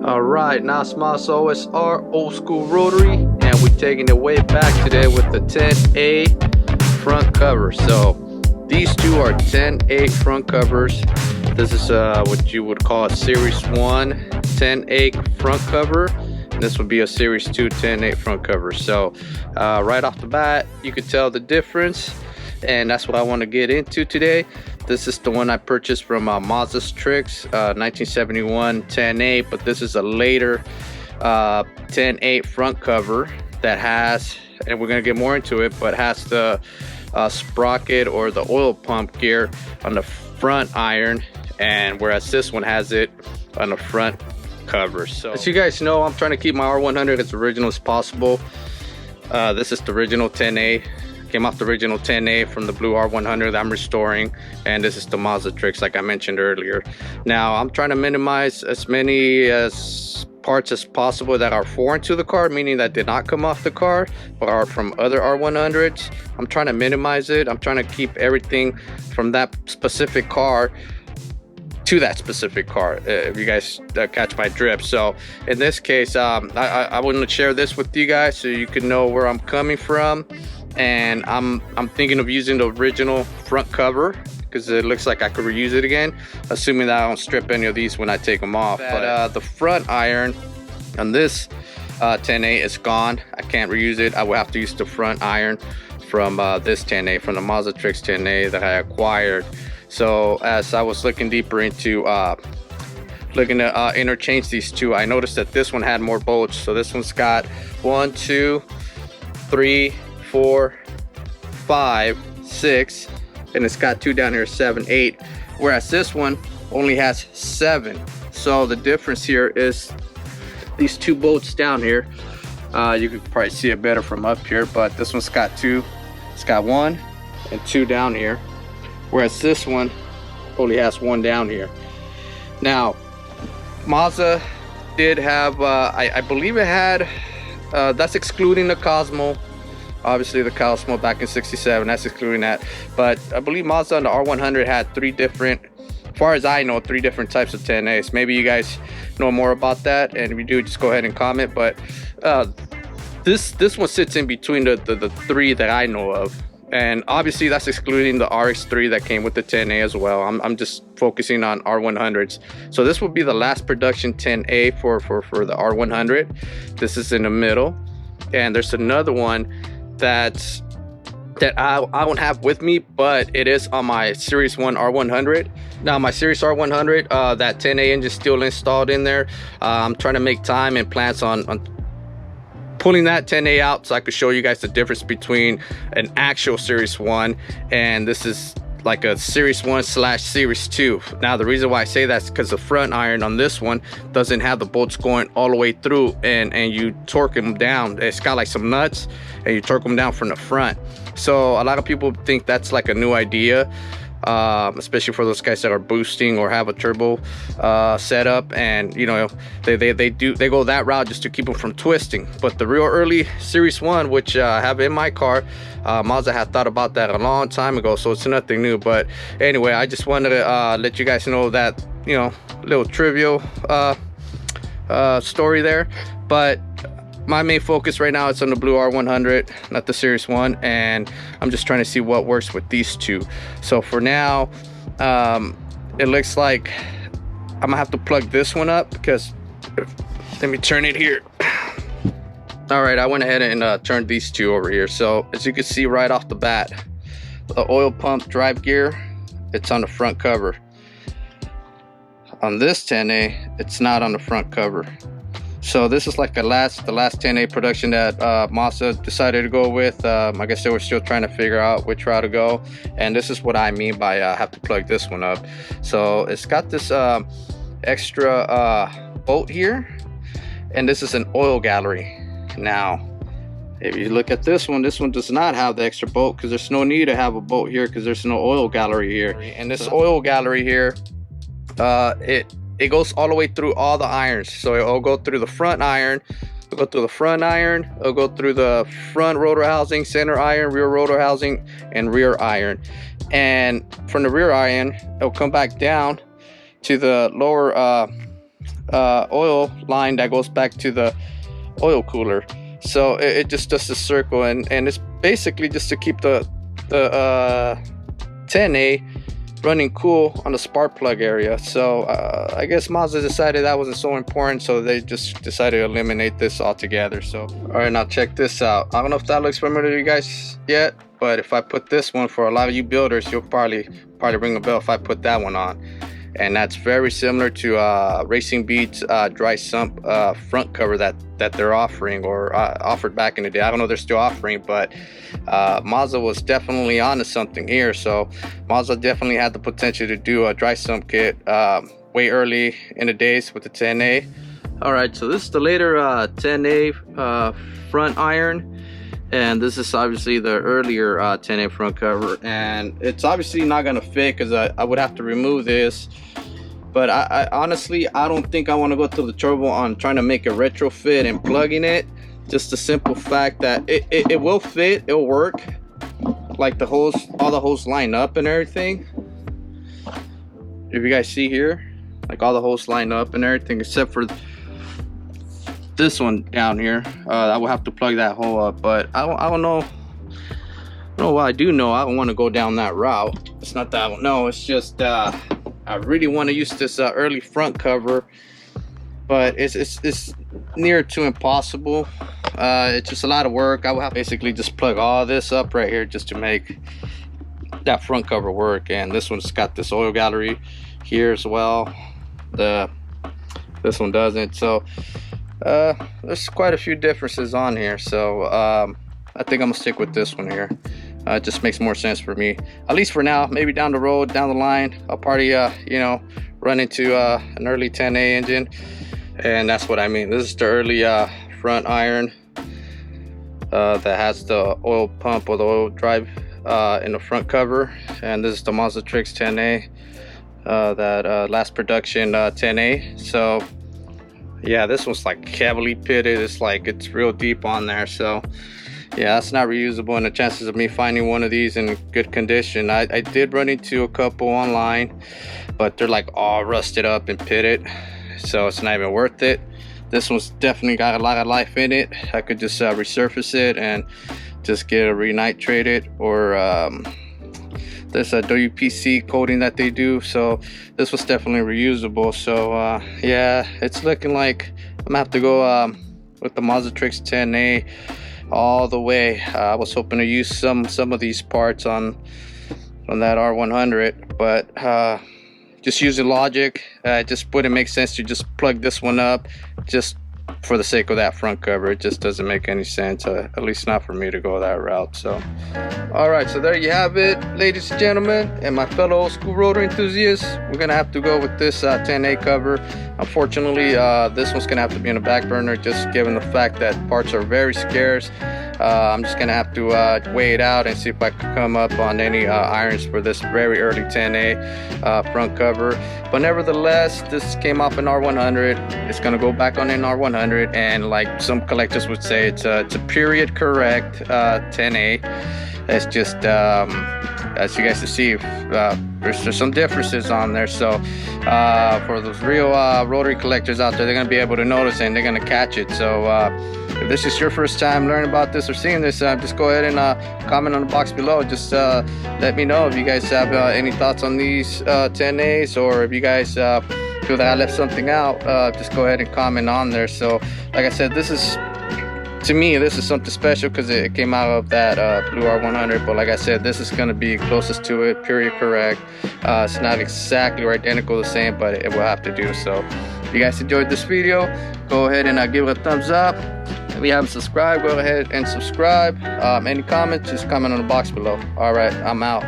Alright, now it's Mazda OSR old school rotary, and we're taking it way back today with the 10A front cover. So these two are 10A front covers. This is what you would call a Series 1 10A front cover. And this would be a Series 2 10A front cover. So right off the bat, you could tell the difference, and that's what I want to get into today. This is the one I purchased from Mazda's Tricks, 1971 10A, but this is a later 10A front cover that has, and we're gonna get more into it, but has the sprocket or the oil pump gear on the front iron, and whereas this one has it on the front cover. So as you guys know, I'm trying to keep my R100 as original as possible. This is the original 10A. Came off the original 10A from the blue R100 that I'm restoring, and this is the Mazda Tricks like I mentioned earlier. Now I'm trying to minimize as many parts as possible that are foreign to the car, meaning that did not come off the car but are from other R100s. I'm trying to minimize it. I'm trying to keep everything from that specific car to that specific car, if you guys catch my drift. So in this case, I wanted to share this with you guys so you can know where I'm coming from. And I'm thinking of using the original front cover because it looks like I could reuse it again, assuming that I don't strip any of these when I take them off. But the front iron on this 10A is gone. I can't reuse it. I will have to use the front iron from this 10A, from the Mazda Tricks 10A that I acquired. So as I was looking deeper into looking to interchange these two, I noticed that this one had more bolts. So this one's got 1, 2, 3, 4, 5, 6, and it's got 2 down here, 7, 8, whereas this one only has 7. So the difference here is these 2 bolts down here. You can probably see it better from up here, but this one's got 2. It's got 1 and 2 down here, whereas this one only has 1 down here. Now Mazda did have I believe it had that's excluding the Cosmo. Obviously the Cosmo back in 67, that's excluding that. But I believe Mazda on the R100 had 3 different, as far as I know, 3 different types of 10As. Maybe you guys know more about that, and if you do, just go ahead and comment. But this one sits in between the 3 that I know of. And obviously that's excluding the RX3 that came with the 10A as well. I'm just focusing on R100s. So this will be the last production 10A for the R100. This is in the middle. And there's another one that I won't have with me, but it is on my Series 1 R100. Now my Series R100, that 10A engine still installed in there. I'm trying to make time and plans on pulling that 10A out so I could show you guys the difference between an actual Series 1 and this is like a Series 1 / Series 2. Now the reason why I say that's because the front iron on this one doesn't have the bolts going all the way through, and you torque them down. It's got like some nuts and you torque them down from the front. So a lot of people think that's like a new idea, especially for those guys that are boosting or have a turbo setup, and you know they go that route just to keep them from twisting. But the real early Series 1, which I have in my car, Mazda had thought about that a long time ago, so it's nothing new. But anyway, I just wanted to let you guys know that, you know, little trivial story there. But my main focus right now is on the blue R100, not the Series 1, and I'm just trying to see what works with these two. So for now, it looks like I'm gonna have to plug this one up because, let me turn it here. All right, I went ahead and turned these two over here. So as you can see right off the bat, the oil pump drive gear, it's on the front cover. On this 10A, it's not on the front cover. So this is like the last 10A production that Mazda decided to go with. I guess they were still trying to figure out which route to go, and this is what I mean by have to plug this one up. So it's got this extra bolt here, and this is an oil gallery. Now if you look at this one does not have the extra bolt because there's no need to have a bolt here because there's no oil gallery here. And this oil gallery here, it goes all the way through all the irons. So it'll go through the front iron, it'll go through the front iron, it'll go through the front rotor housing, center iron, rear rotor housing, and rear iron. And from the rear iron, it'll come back down to the lower oil line that goes back to the oil cooler. So it just does a circle, and it's basically just to keep the 10A running cool on the spark plug area. So I guess Mazda decided that wasn't so important, so they just decided to eliminate this altogether. So all right, now check this out. I don't know if that looks familiar to you guys yet, but if I put this one, for a lot of you builders, you'll probably ring a bell if I put that one on. And that's very similar to Racing Beat's dry sump front cover that they're offering, or offered back in the day. I don't know if they're still offering, but Mazda was definitely onto something here. So Mazda definitely had the potential to do a dry sump kit way early in the days with the 10A. All right, so this is the later 10A front iron. And this is obviously the earlier 10A front cover, and it's obviously not gonna fit because I would have to remove this. But I honestly, I don't think I want to go through the trouble on trying to make a retrofit and plugging it. Just the simple fact that it will fit, it'll work. Like the hose, all the hose line up and everything. If you guys see here, like all the hose line up and everything, except for this one down here. I will have to plug that hole up, but I don't know. What I do know, I don't want to go down that route. It's not that I don't know, it's just I really want to use this early front cover, but it's near to impossible. It's just a lot of work. I will have to basically just plug all this up right here just to make that front cover work. And this one's got this oil gallery here as well. This one doesn't. So there's quite a few differences on here. So I think I'm gonna stick with this one here. It just makes more sense for me, at least for now. Maybe down the road, down the line, I'll probably you know, run into an early 10A engine, and that's what I mean. This is the early front iron that has the oil pump or the oil drive in the front cover, and this is the Mazda Trix 10A, that last production 10A. So yeah, this one's like heavily pitted. It's like it's real deep on there. So yeah, that's not reusable, and the chances of me finding one of these in good condition, I did run into a couple online, but they're like all rusted up and pitted, so it's not even worth it. This one's definitely got a lot of life in it. I could just resurface it and just get a renitrated, or there's a WPC coating that they do, so this was definitely reusable. So yeah, it's looking like I'm gonna have to go with the Mazda Trix 10A all the way. I was hoping to use some of these parts on that R100, but just using logic, just wouldn't make sense to just plug this one up just for the sake of that front cover. It just doesn't make any sense, at least not for me to go that route. So all right, so there you have it, ladies and gentlemen, and my fellow old school rotary enthusiasts. We're gonna have to go with this 10A cover. Unfortunately, this one's gonna have to be in the back burner, just given the fact that parts are very scarce. I'm just gonna have to weigh it out and see if I can come up on any irons for this very early 10A front cover. But nevertheless, this came off an R100. It's gonna go back on an R100, and like some collectors would say, it's a period correct 10A. It's just as you guys can see, there's some differences on there. So for those real rotary collectors out there, they're gonna be able to notice and they're gonna catch it. So if this is your first time learning about this or seeing this, just go ahead and comment on the box below. Just let me know if you guys have any thoughts on these 10As, or if you guys feel that I left something out. Just go ahead and comment on there. So like I said, this is, to me, this is something special because it came out of that blue R100. But like I said, this is going to be closest to it, period correct. It's not exactly or identical the same, but it will have to do. So if you guys enjoyed this video, go ahead and give it a thumbs up. If you haven't subscribed, go ahead and subscribe. Any comments, just comment on the box below. All right, I'm out.